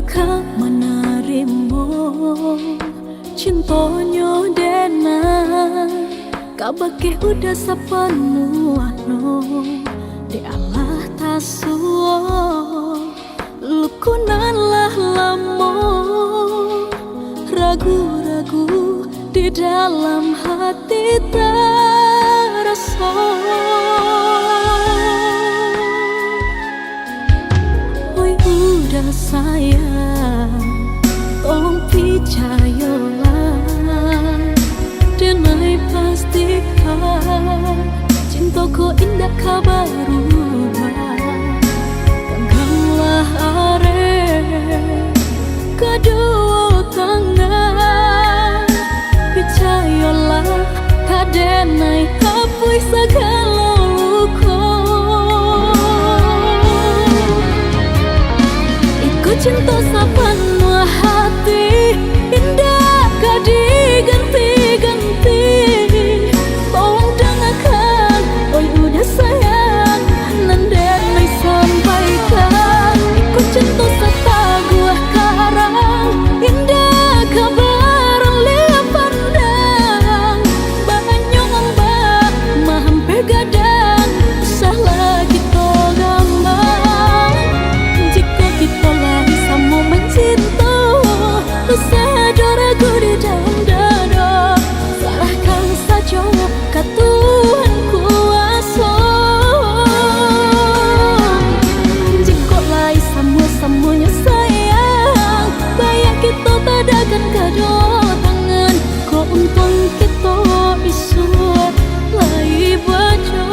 Kau menerima cintonyo dena kabake udah sepenuhno di Allah tasuo lukunan lah lamo ragu-ragu di dalam hati terasa. Oi udah sayang, tolong percayalah, denai pastikan cintaku indah kabaru. Genggamlah are kedua tangan, percayalah kadenai kapui segala luka. Ikut cinta sepenuh hati, indah gak diganti-ganti. Tolong dengarkan, oi udah sayang, nandenai sampaikan. Ikut cinta serta gua karang, indah kabar lihat pandang. Banyak ombak, mahampe gadang, usah lagi to gambang. Jika kita lagi sama mencinta, usah ragu di dalam dada. Salahkan saja ke Tuhan kuasa. Jika lagi sama-samanya sayang, bayang kita tadakan kedua tangan. Kau untung kita isu lagi berjodoh.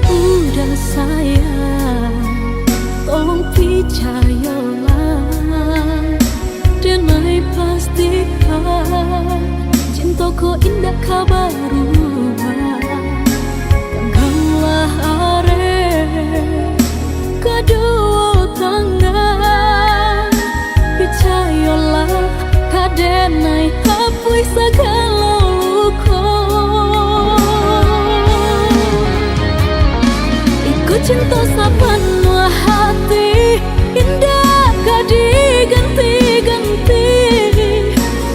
Udah sayang, tolong percayalah, denai pastikan cintaku indah kabaru. Genggamlah are kedua tangan, percayalah kadenai hapus segala luka. Cinta sepenuh hati, indah gak diganti-ganti.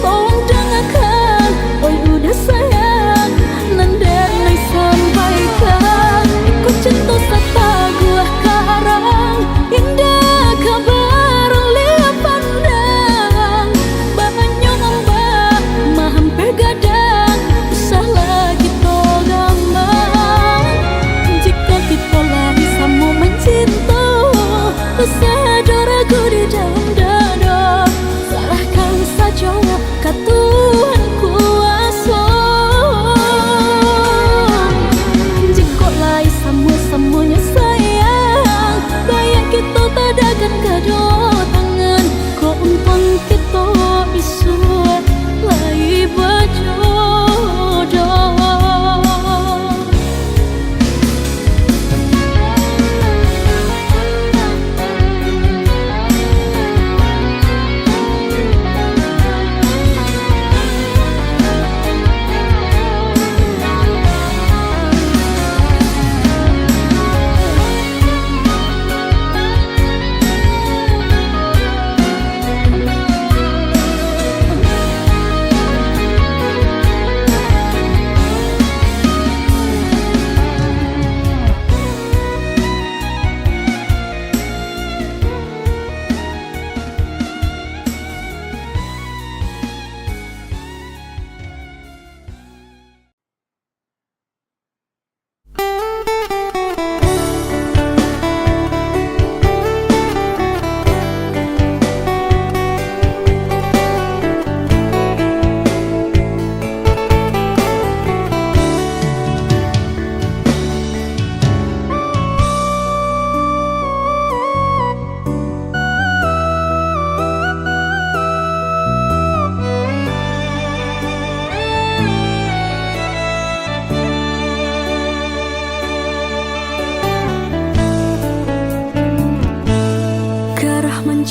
Tolong dengarkan, oi udah sayang, nandenai sampaikan. Ikut cinta serta gua karang, indah kabar lihat pandang. Banyak ombak, mahampe gadang, usah lagi to gambang. Jika kita lagi sama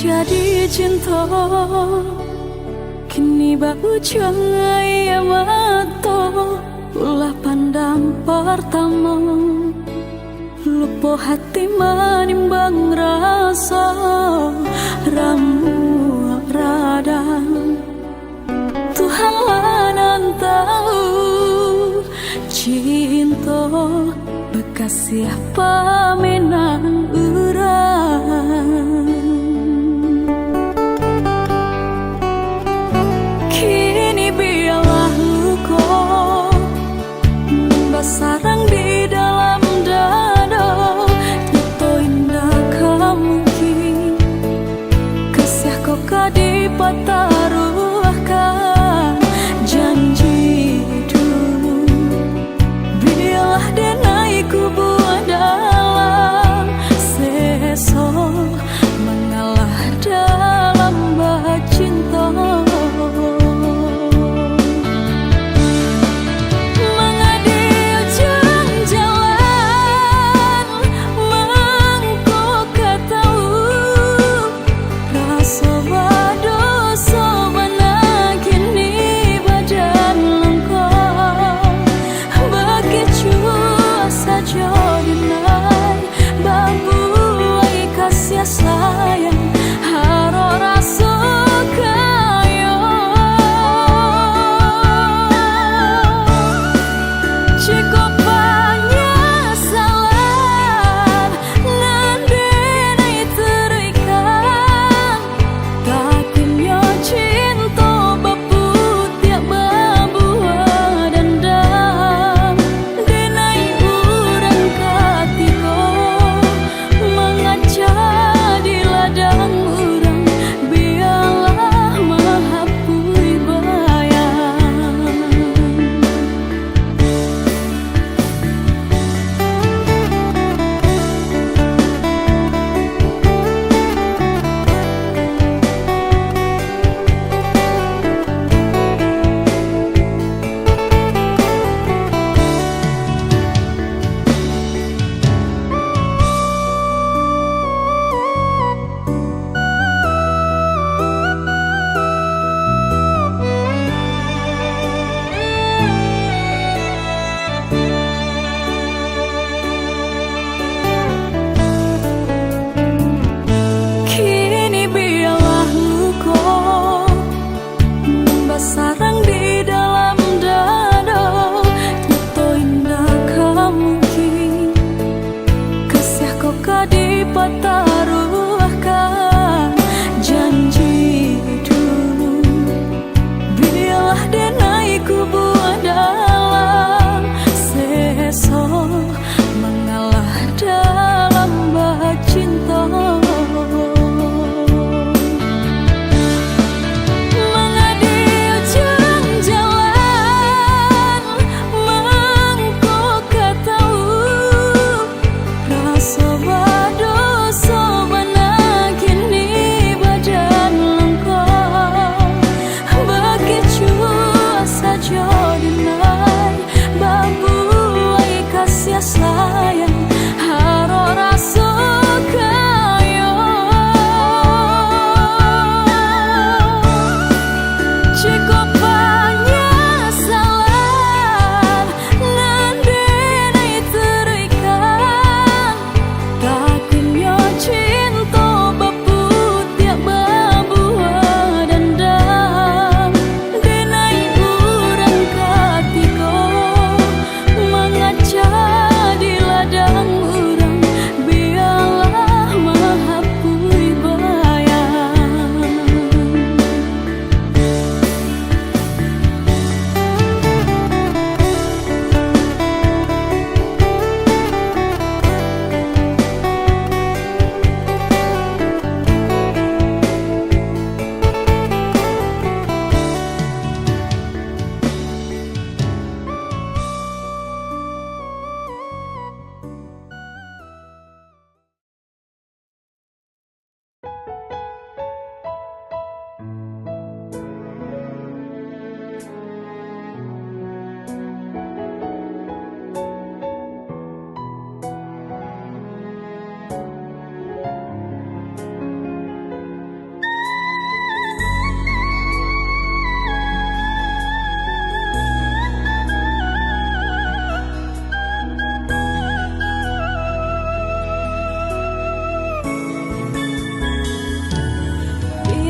jadi cinta. Kini bau jangai mata ulah pandang pertama. Lupa hati menimbang rasa ramu radang. Tuhan lanan tahu cinta bekas siapa menang urang. Kini biarlah luka membasarang di dalam dada. Nyata indah mungkin kasih kau dipataruhkan janji dulu. Biarlah denai kubu dalam sesok mengalah dalam cinta. So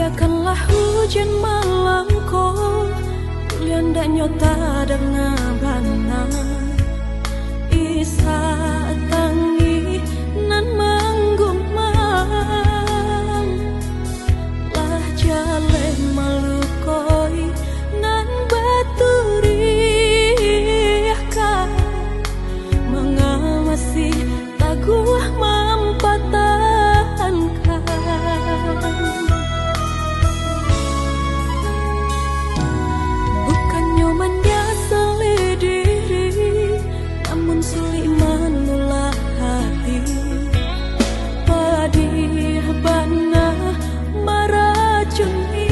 biarkanlah hujan malam ko lianda nyota dengan bana isa tangi nan manggumang lah jale malukoi nan baturiahkan mengawasi taguah mampatahankan. Bukannya menyesali diri, namun sulit menolak hati. Pedih bana meracuni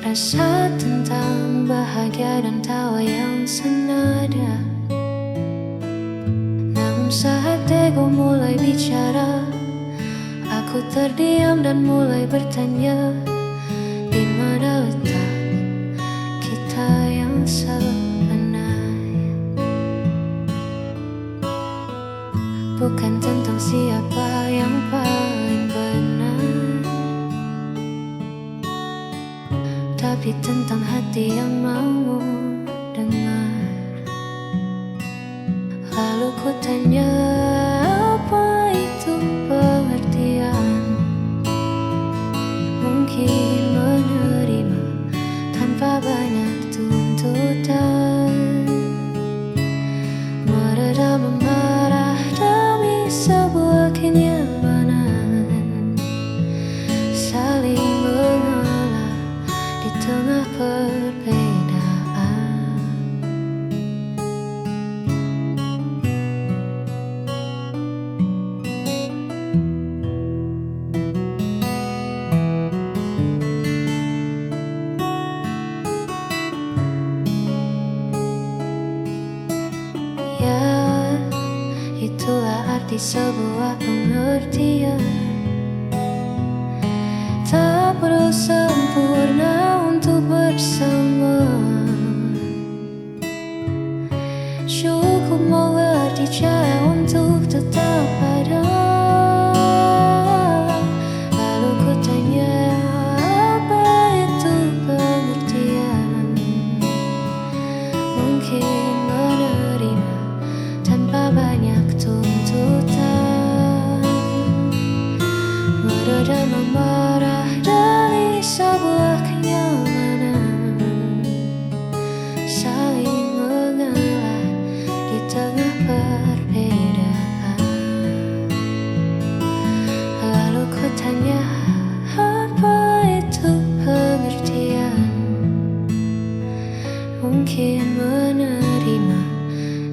Rasa tentang bahagia dan tawa yang senada. Namun saat ego mulai bicara, aku terdiam dan mulai bertanya, di mana letak kita yang sebenarnya? Bukan tentang siapa yang paling benar, tapi tentang hati yang mau dengar. Lalu ku tanya, apa itu pengertian? Mungkin menerima tanpa banyak tuntutan, meredam amarah demi sebuah kenyamanan, saling mengalah di tengah perbedaan. Ya, itulah arti sebuah pengertian. Tak perlu sempurna untuk bersama, cukup mengerti cara untuk tetap ada. Lalu ku tanya, apa itu pengertian? Mungkin menerima tanpa banyak tuntutan, meredam amarah dari sebuah kenyamanan, saling mengalah di tengah perbedaan. Lalu ku tanya, apa itu pengertian? Mungkin menerima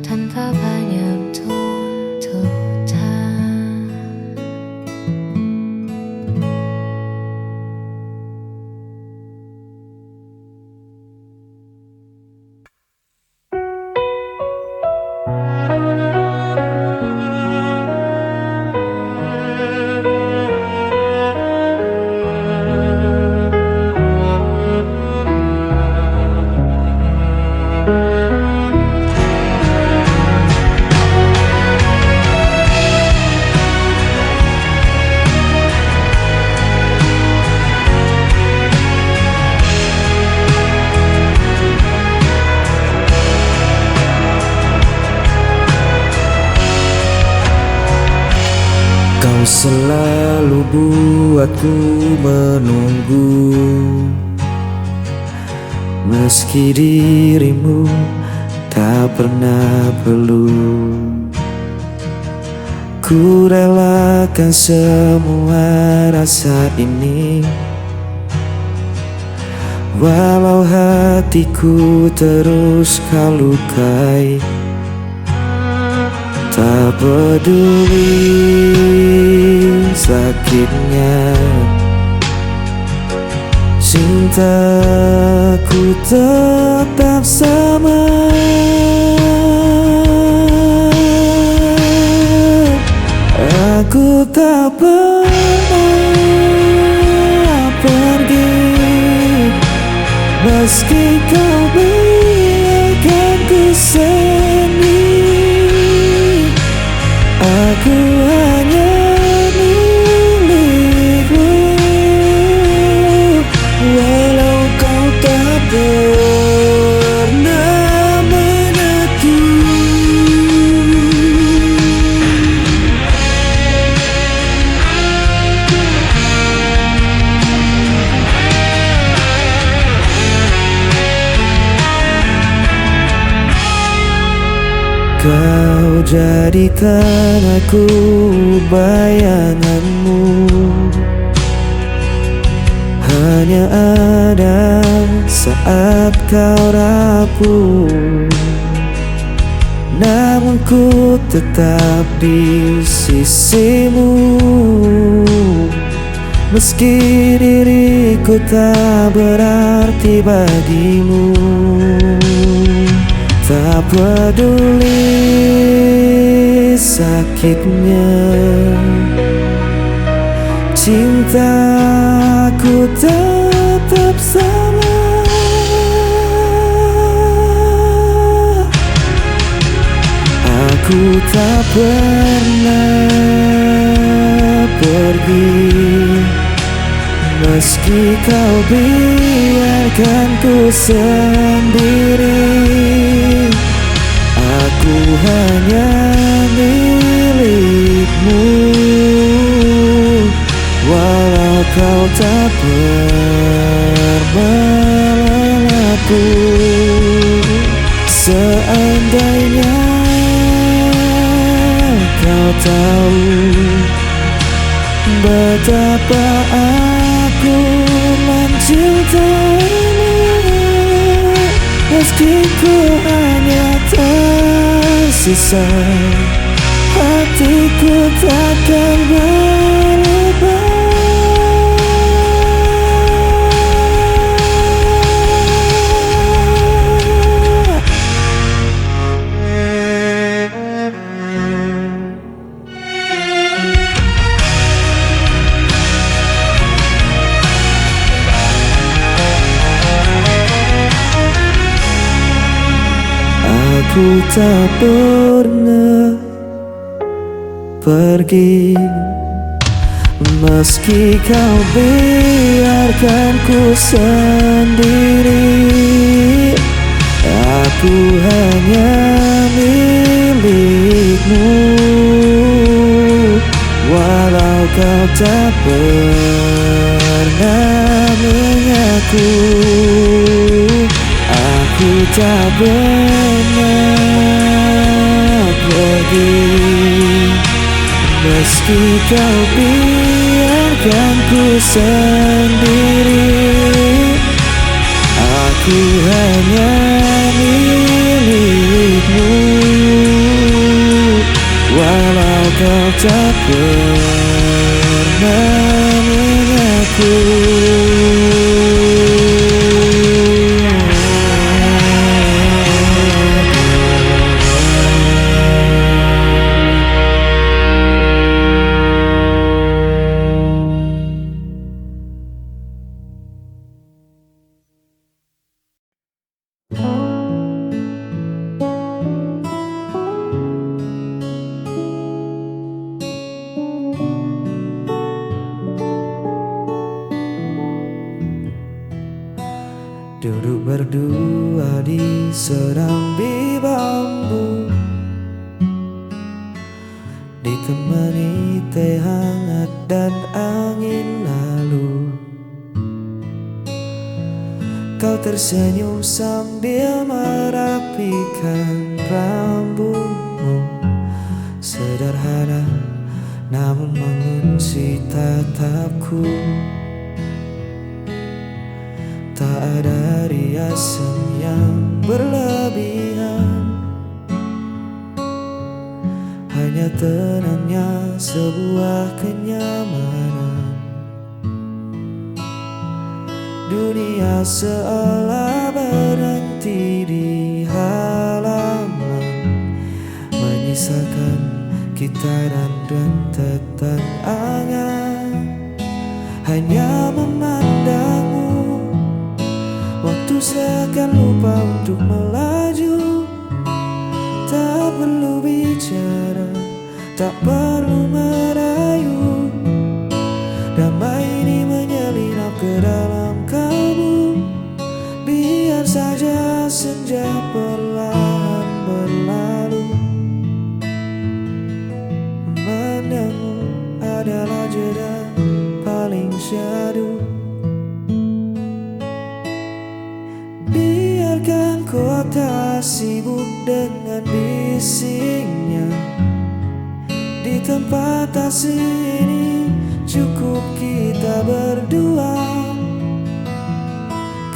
tanpa banyak tuntutan. Kau selalu buatku menunggu, meski dirimu tak pernah perlu. Ku relakan semua rasa ini, walau hatiku terus kau lukai. Tak peduli sakitnya, cintaku tetap sama. Aku tak pernah pergi, meski kau biarkan ku sendiri. Aku hanya milikmu, walau kau tak pernah mengerti. Kau jadikan aku bayanganmu, hanya ada saat kau rapuh. Namun ku tetap di sisimu, Meski diriku tak berarti bagimu, tak peduli sakitnya, cintaku tetap sama. Aku tak pernah pergi, meski kau biarkan ku sendiri. Aku hanya milikmu, walau kau tak pernah aku. Seandainya kau tahu betapa aku mencintaimu, meski ku hanya tersisa, hatiku takkan berubah. Aku tak pernah pergi, meski kau biarkan ku sendiri. Aku hanya milikmu, walau kau tak pernah mengaku. Aku tak pernah pergi, meski kau biarkan ku sendiri. Aku hanya milikmu, walau kau tak pernah mengaku. Duduk berdua di serambi bambu, ditemani teh hangat dan angin lalu. Kau tersenyum sambil merapikan rambutmu, sederhana namun mengunci tatapku. Tak ada riasan yang berlebihan, hanya tenangnya sebuah kenyamanan. Dunia seolah berhenti di halaman, menyisakan kita dan rentetan angan. Hanya memandangmu, waktu seakan lupa untuk melaju. Tak perlu bicara, tak perlu merayu. Damai ini menyelinap ke dalam kalbu. Biar saja senja perlahan berlalu. Memandangmu adalah jeda paling syahdu. Biarkan kota sibuk dengan bisingnya. Di tempat asing ini cukup kita berdua.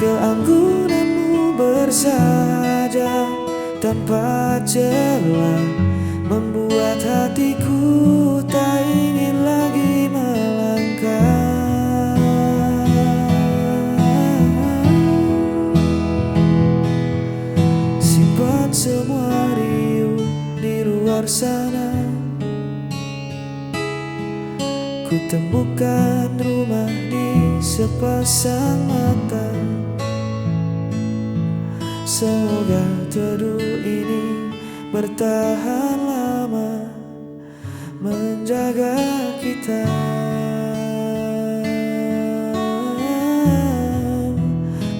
Keanggunanmu bersahaja tanpa celah, membuat hatiku tak ingin lagi melangkah. sana ku temukan rumah di sepasang mata. Semoga teduh ini bertahan lama, menjaga kita.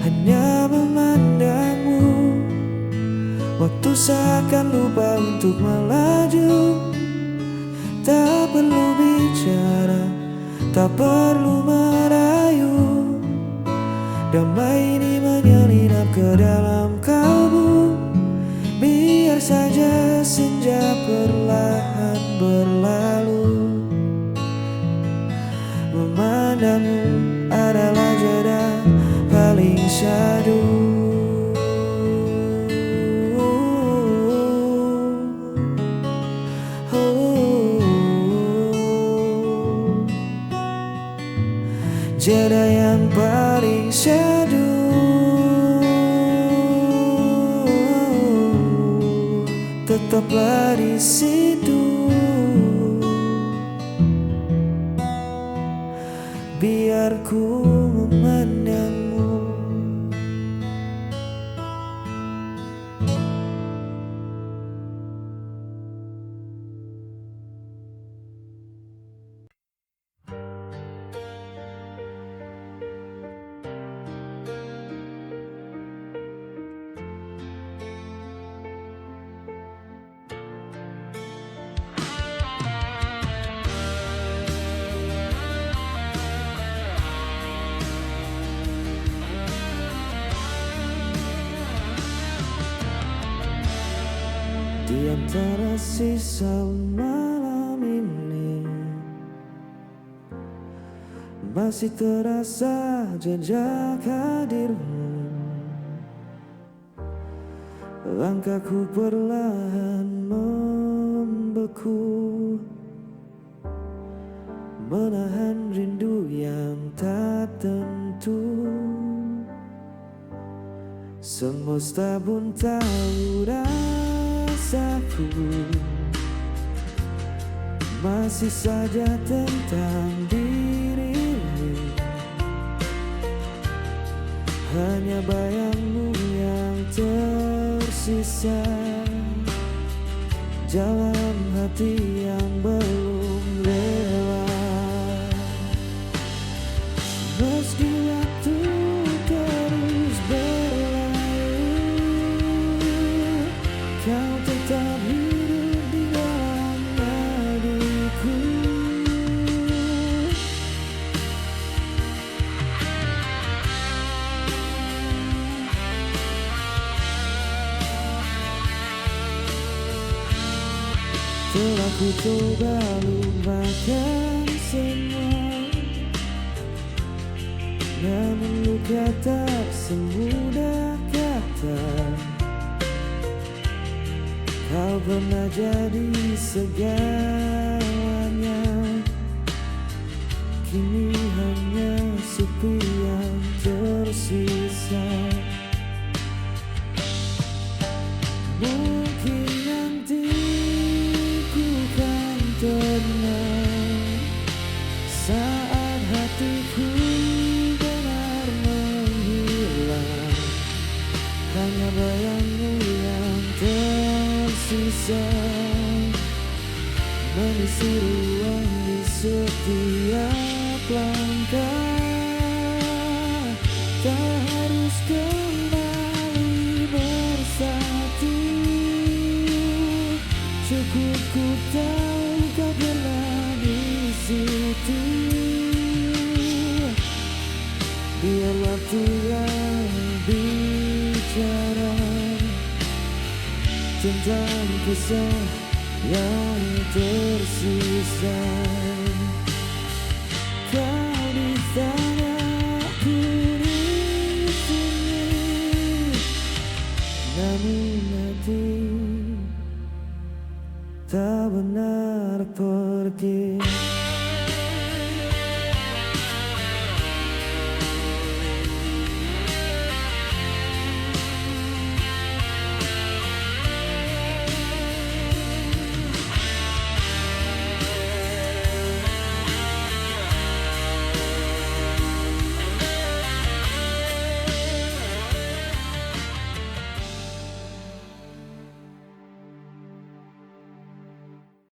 Hanya memandangmu, waktu seakan lupa untuk melaju. Tak perlu bicara, tak perlu merayu. Damai ini menyelinap ke dalam kalbu. Biar saja senja perlahan berlalu. Memandangmu adalah jeda paling syahdu. Jeda yang paling syahdu. Tetaplah di situ, biar ku memandangmu. Di antara sisa malam ini masih terasa jejak hadirmu. Langkahku perlahan membeku, menahan rindu yang tak tentu. Semesta pun tahu rasaku, masih saja tentang dirimu. Hanya bayangmu yang tersisa, jalan hati yang belum lewat. Meski waktu terus berlalu, kau tetap hidup di dalam hatiku. Telah ku coba lupakan semua, namun luka tak semudah kata. Kau pernah jadi segalanya, kini hanya sepi yang tersisa. Mungkin nanti ku kan tenang saat hatiku benar menghilang. Hanya bayangmu yang tersisa mengisi ruang di setiap langkah. Tak harus kembali bersatu, cukup ku tahu kau pernah di situ. Biar waktu yang bicara tentang kisah yang tersisa. Kau di sana, aku di sini, namun hati tak benar pergi.